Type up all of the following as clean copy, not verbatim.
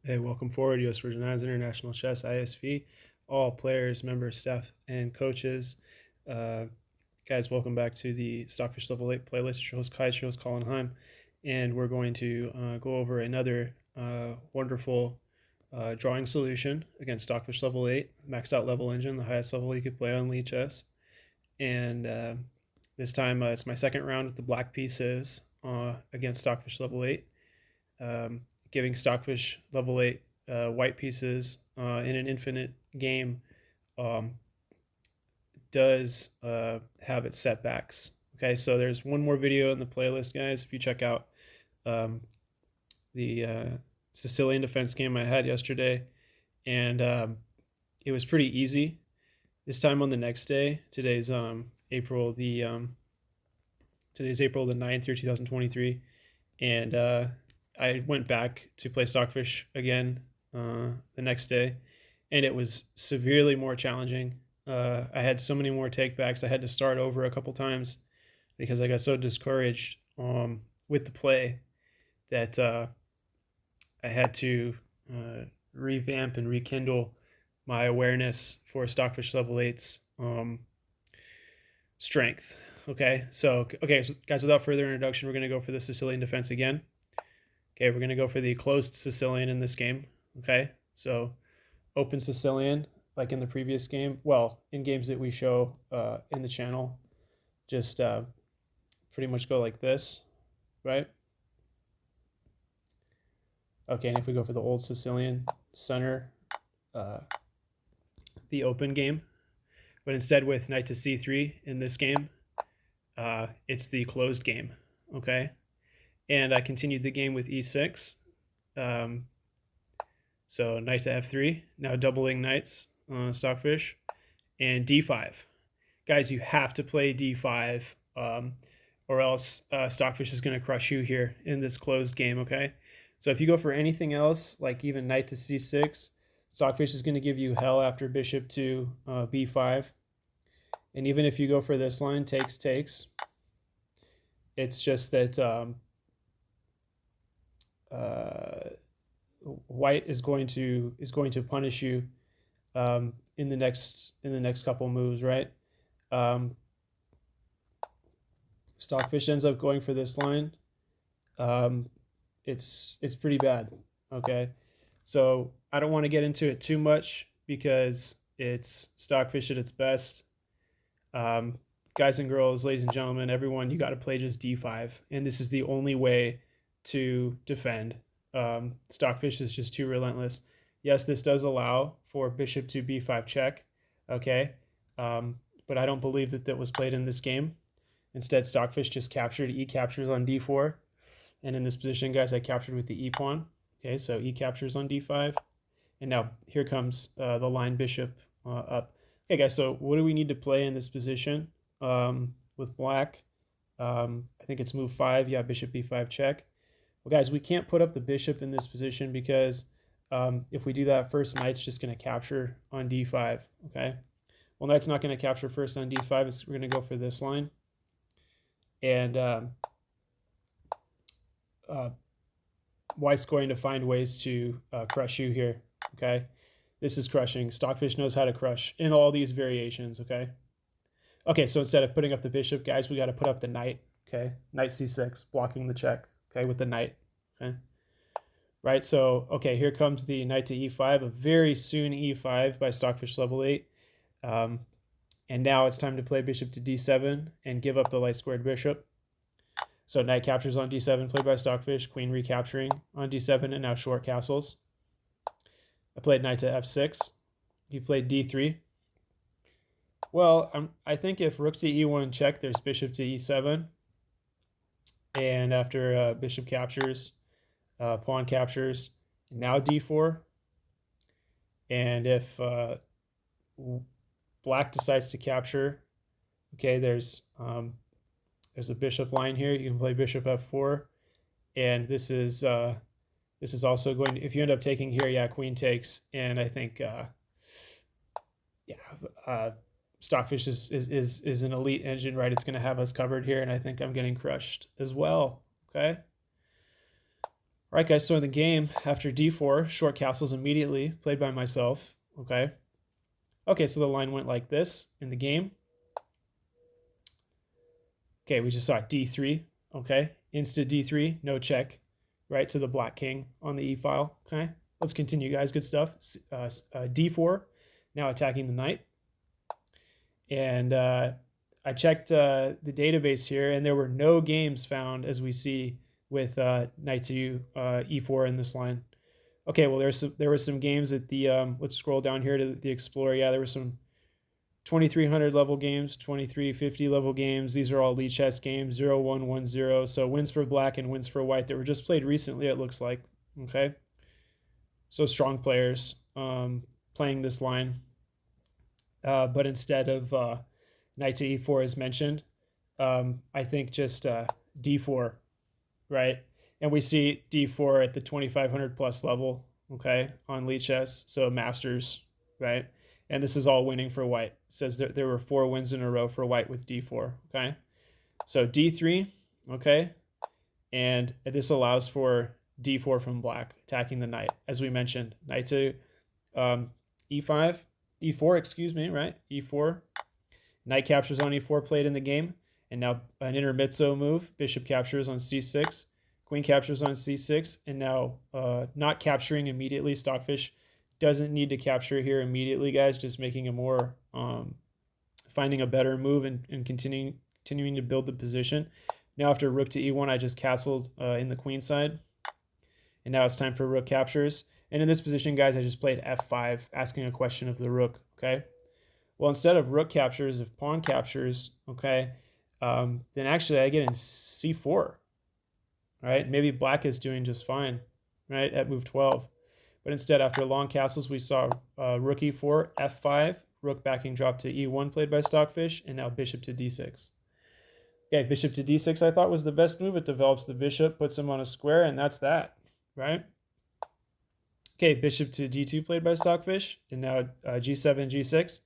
Hey, welcome forward, U.S. Virgin Islands International Chess ISV. All players, members, staff, and coaches. Uh, Guys, welcome back to the Stockfish Level 8 playlist. It's your host, Kai, it's your host, Colin Heim. And we're going to go over another wonderful drawing solution against Stockfish Level 8, maxed out level engine, the highest level you could play on Lead Chess. And this time it's my second round with the black pieces against Stockfish Level 8. Giving Stockfish level 8 white pieces in an infinite game um, does have its setbacks. Okay, so there's one more video in the playlist, guys. If you check out the Sicilian defense game I had yesterday, and it was pretty easy. This time on the next day, today's April the 9th, year 2023, and I went back to play Stockfish again the next day, and it was severely more challenging. I had so many more takebacks. I had to start over a couple times because I got so discouraged with the play that I had to revamp and rekindle my awareness for Stockfish level 8's strength. Okay, so guys, without further introduction, we're going to go for the Sicilian defense again. Okay, we're going to go for the closed Sicilian in this game. Okay, so open Sicilian, like in the previous game. Well, in games that we show in the channel, just pretty much go like this, right? Okay, and if we go for the old Sicilian, center the open game. But instead with knight to c3 in this game, it's the closed game, okay? And I continued the game with e6. So knight to f3, now doubling knights, Stockfish, and d5. Guys, you have to play d5, or else Stockfish is going to crush you here in this closed game, okay? So if you go for anything else, like even knight to c6, Stockfish is going to give you hell after bishop to b5. And even if you go for this line, takes, it's just that white is going to punish you in the next couple moves, right? Stockfish ends up going for this line. It's pretty bad. Okay, so I don't want to get into it too much because it's Stockfish at its best. Guys and girls, ladies and gentlemen, everyone, you got to play just d5, and this is the only way to defend. Stockfish is just too relentless. Yes, this does allow for bishop to b5 check, okay, but I don't believe that was played in this game. Instead, Stockfish just captured. E captures on d4, and in this position, guys, I captured with the e pawn. Okay, so e captures on d5, and now here comes the line bishop up. Okay, guys, so what do we need to play in this position with black? I think it's move 5. Yeah, bishop b5 check. Well, guys, we can't put up the bishop in this position because if we do that, first knight's just going to capture on d5, okay? Well, knight's not going to capture first on d5. We're going to go for this line. And white's going to find ways to crush you here, okay? This is crushing. Stockfish knows how to crush in all these variations, okay? Okay, so instead of putting up the bishop, guys, we got to put up the knight, okay? Knight c6, blocking the check, okay, with the knight, okay? Right, so, okay, here comes the knight to e5, a very soon e5 by Stockfish level 8. And now it's time to play bishop to d7 and give up the light squared bishop. So knight captures on d7, played by Stockfish, queen recapturing on d7, and now short castles. I played knight to f6. He played d3. Well, I think if rook to e1 check, there's bishop to e7. And after bishop captures, pawn captures, now d4. And if black decides to capture, okay, there's a bishop line here. You can play bishop f4. And this is also going to, if you end up taking here, yeah, queen takes. And I think, Stockfish is an elite engine, right? It's going to have us covered here, and I think I'm getting crushed as well, okay? All right, guys, so in the game, after d4, short castles immediately, played by myself, okay? Okay, so the line went like this in the game. Okay, we just saw d3, okay? Insta d3, no check, right, to the black king on the e-file, okay? Let's continue, guys, good stuff. d4, now attacking the knight. And I checked the database here, and there were no games found, as we see, with knight to e4 in this line. Okay, well, there were some games at the, let's scroll down here to the Explorer. Yeah, there were some 2300 level games, 2350 level games. These are all Lichess games, 0-1-1-0. So wins for black and wins for white that were just played recently, it looks like. Okay, so strong players playing this line. But instead of knight to e4 as mentioned, I think just d4, right? And we see d4 at the 2500 plus level, okay, on Lichess, so masters, right? And this is all winning for white. It says that there were 4 wins in a row for white with d4, okay? So d3, okay? And this allows for d4 from black, attacking the knight, as we mentioned. Knight to e5, e4, excuse me, right? e4. Knight captures on e4 played in the game. And now an intermezzo move. Bishop captures on c6. Queen captures on c6. And now not capturing immediately. Stockfish doesn't need to capture here immediately, guys. Just making a more, finding a better move and continuing to build the position. Now after rook to e1, I just castled in the queen side. And now it's time for rook captures. And in this position, guys, I just played f5, asking a question of the rook, okay? Well, instead of rook captures, if pawn captures, okay, then actually I get in c4, right? Maybe black is doing just fine, right, at move 12. But instead, after long castles, we saw rook e4, f5, rook backing drop to e1 played by Stockfish, and now bishop to d6. Okay, bishop to d6 I thought was the best move. It develops the bishop, puts him on a square, and that's that, right? Okay, bishop to d2 played by Stockfish, and now g7, g6.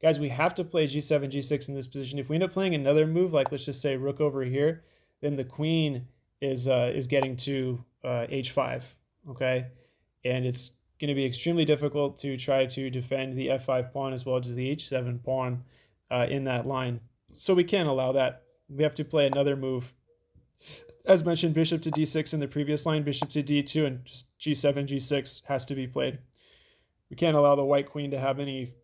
Guys, we have to play g7, g6 in this position. If we end up playing another move, like let's just say rook over here, then the queen is getting to h5, okay? And it's going to be extremely difficult to try to defend the f5 pawn as well as the h7 pawn in that line. So we can't allow that. We have to play another move. As mentioned, bishop to d6 in the previous line, bishop to d2, and just g7, g6 has to be played. We can't allow the white queen to have any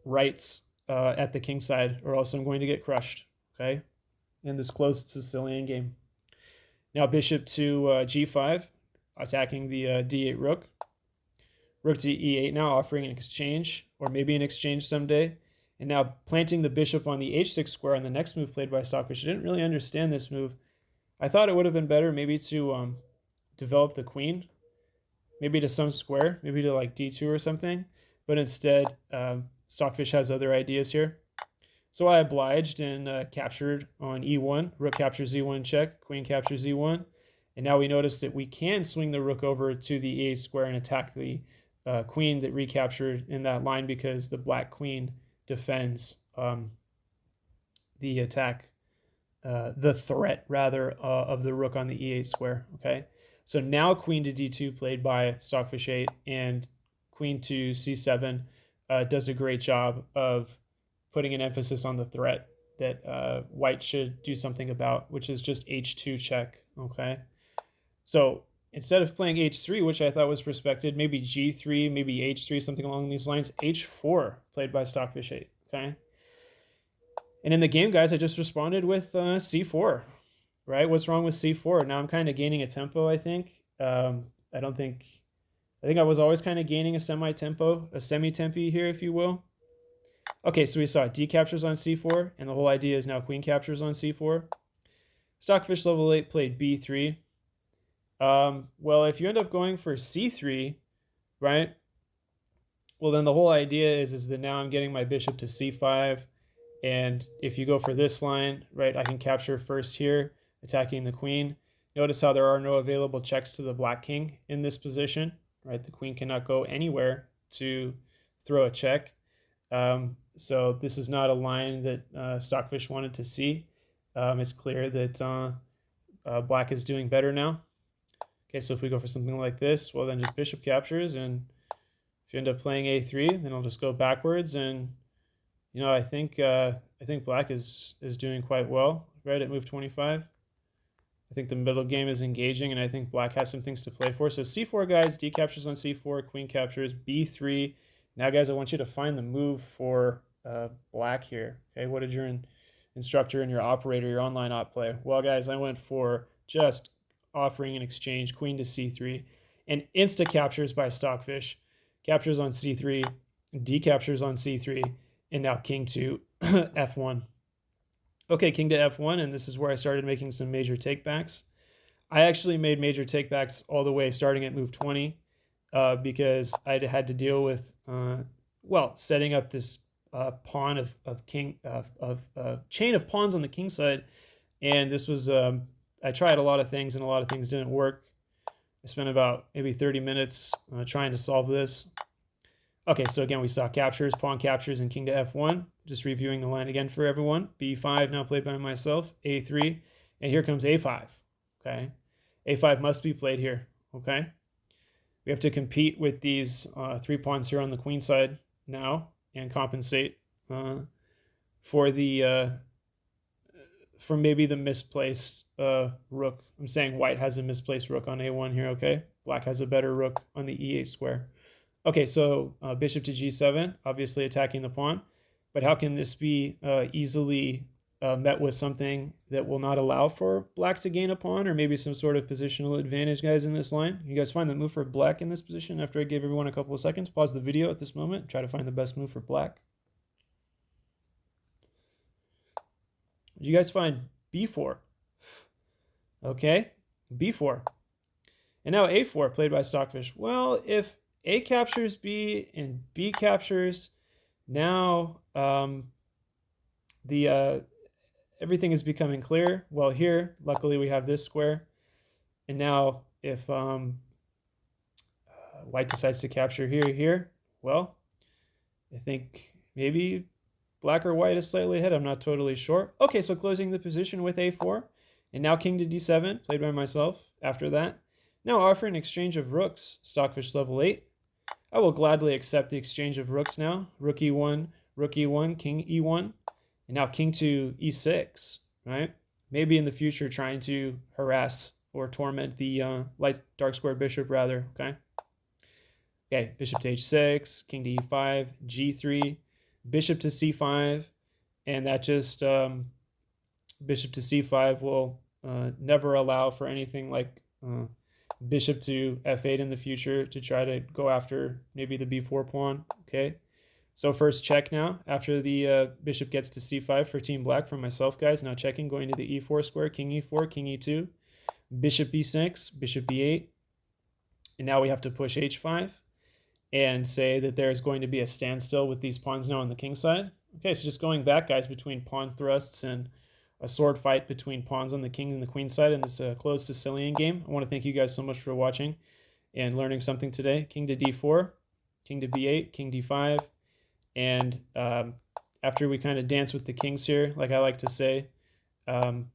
rights at the king side, or else I'm going to get crushed, okay, in this close Sicilian game. Now bishop to g5, attacking the d8 rook. Rook to e8 now, offering an exchange, or maybe an exchange someday. And now planting the bishop on the h6 square on the next move played by Stockfish. I didn't really understand this move. I thought it would have been better maybe to develop the queen, maybe to some square, maybe to like d2 or something. But instead, Stockfish has other ideas here. So I obliged and captured on e1. Rook captures e1 check, queen captures e1. And now we notice that we can swing the rook over to the e8 square and attack the queen that recaptured in that line, because the black queen defends the attack, the threat rather, of the rook on the e8 square, okay? So now queen to d2 played by Stockfish 8, and queen to c7 does a great job of putting an emphasis on the threat that white should do something about, which is just h2 check, okay? So instead of playing h3, which I thought was respected, maybe g3, maybe h3, something along these lines, h4 played by Stockfish 8, okay? And in the game, guys, I just responded with c4, right? What's wrong with c4? Now I'm kind of gaining a tempo, I think. I think I was always kind of gaining a semi-tempo, a semi-tempi here, if you will. Okay, so we saw d captures on c4, and the whole idea is now queen captures on c4. Stockfish level 8 played b3. Well, if you end up going for c3, right? Well, then the whole idea is that now I'm getting my bishop to c5. And if you go for this line, right, I can capture first here, attacking the queen. Notice how there are no available checks to the black king in this position, right? The queen cannot go anywhere to throw a check. So this is not a line that Stockfish wanted to see. It's clear that black is doing better now. Okay, so if we go for something like this, well, then just bishop captures, and if you end up playing a3, then I'll just go backwards, and I think black is doing quite well right at move 25. I think the middle game is engaging, and I think black has some things to play for. So c4, guys, d captures on c4, queen captures, b3. Now, guys, I want you to find the move for black here. Okay, what did your instructor and your operator, your online op play? Well, guys, I went for just offering an exchange, queen to c3, and insta captures by Stockfish. Captures on c3, d captures on c3, and now king to f1. Okay, king to f1, and this is where I started making some major takebacks. I actually made major takebacks all the way starting at move 20 because I had to deal with, setting up this pawn of king chain of pawns on the king side, and this was I tried a lot of things, and a lot of things didn't work. I spent about maybe 30 minutes trying to solve this. Okay, so again, we saw captures, pawn captures, and king to f1. Just reviewing the line again for everyone. b5 now played by myself, a3, and here comes a5. Okay, a5 must be played here. Okay, we have to compete with these 3 pawns here on the queen side now and compensate for maybe the misplaced rook. I'm saying white has a misplaced rook on a1 here. Okay, black has a better rook on the e8 square. Okay, so bishop to g7, obviously attacking the pawn. But how can this be easily met with something that will not allow for black to gain a pawn, or maybe some sort of positional advantage, guys, in this line? You guys find the move for black in this position after I gave everyone a couple of seconds? Pause the video at this moment. Try to find the best move for black. Did you guys find b4? Okay, b4. And now a4 played by Stockfish. Well, if a captures b and b captures, now everything is becoming clear. Well, here, luckily, we have this square. And now if white decides to capture here, well, I think maybe black or white is slightly ahead. I'm not totally sure. Okay, so closing the position with a4. And now king to d7, played by myself after that. Now offering an exchange of rooks, Stockfish level 8. I will gladly accept the exchange of rooks now. Rook e1, king e1, and now king to e6, right? Maybe in the future trying to harass or torment the dark square bishop rather, okay? Okay, bishop to h6, king to e5, g3, bishop to c5, and that just bishop to c5 will never allow for anything like bishop to f8 in the future to try to go after maybe the b4 pawn. Okay, so first check now after the bishop gets to c5 for team black from myself, guys. Now checking, going to the e4 square, king e4, king e2, bishop b6, bishop b8, and now we have to push h5 and say that there's going to be a standstill with these pawns now on the king side. Okay, so just going back, guys, between pawn thrusts and a sword fight between pawns on the king and the queen side in this closed Sicilian game. I want to thank you guys so much for watching and learning something today. King to d4, king to b8, king d5, and after we kind of dance with the kings here, like I like to say, then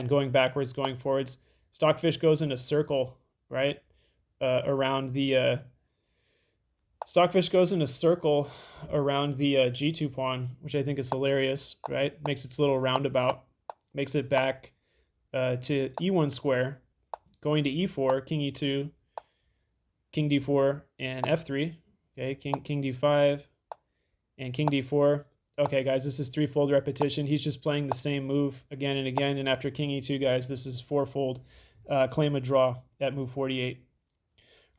going backwards, going forwards, Stockfish goes in a circle, right, around the Stockfish goes in a circle around the g2 pawn, which I think is hilarious, right? Makes its little roundabout, makes it back to e1 square, going to e4, king e2, king d4, and f3. Okay, king d5, and king d4. Okay, guys, this is threefold repetition. He's just playing the same move again and again. And after king e2, guys, this is fourfold. Claim a draw at move 48.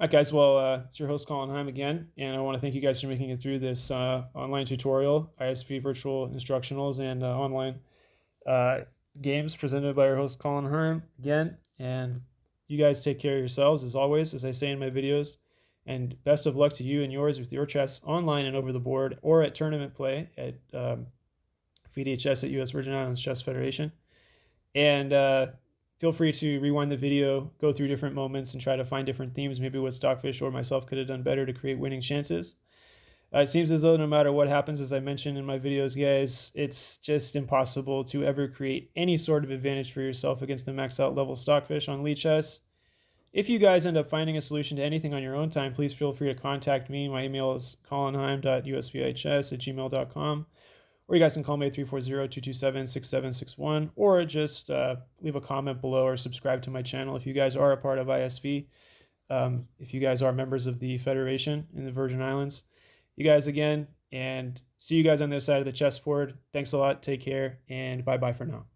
All right, guys, well, it's your host, Colin Heim, again, and I want to thank you guys for making it through this online tutorial, ISV virtual instructionals, and online games presented by your host, Colin Heim, again, and you guys take care of yourselves, as always, as I say in my videos, and best of luck to you and yours with your chess online and over the board, or at tournament play at FIDE Chess at U.S. Virgin Islands Chess Federation, and feel free to rewind the video, go through different moments, and try to find different themes, maybe what Stockfish or myself could have done better to create winning chances. It seems as though no matter what happens, as I mentioned in my videos, guys, it's just impossible to ever create any sort of advantage for yourself against the max out level Stockfish on Lichess. if you guys end up finding a solution to anything on your own time, please feel free to contact me. My email is colinheim.usvhs@gmail.com. Or you guys can call me at 340-227-6761, or just leave a comment below or subscribe to my channel if you guys are a part of ISV. If you guys are members of the Federation in the Virgin Islands. You guys again, and see you guys on the other side of the chessboard. Thanks a lot. Take care, and bye-bye for now.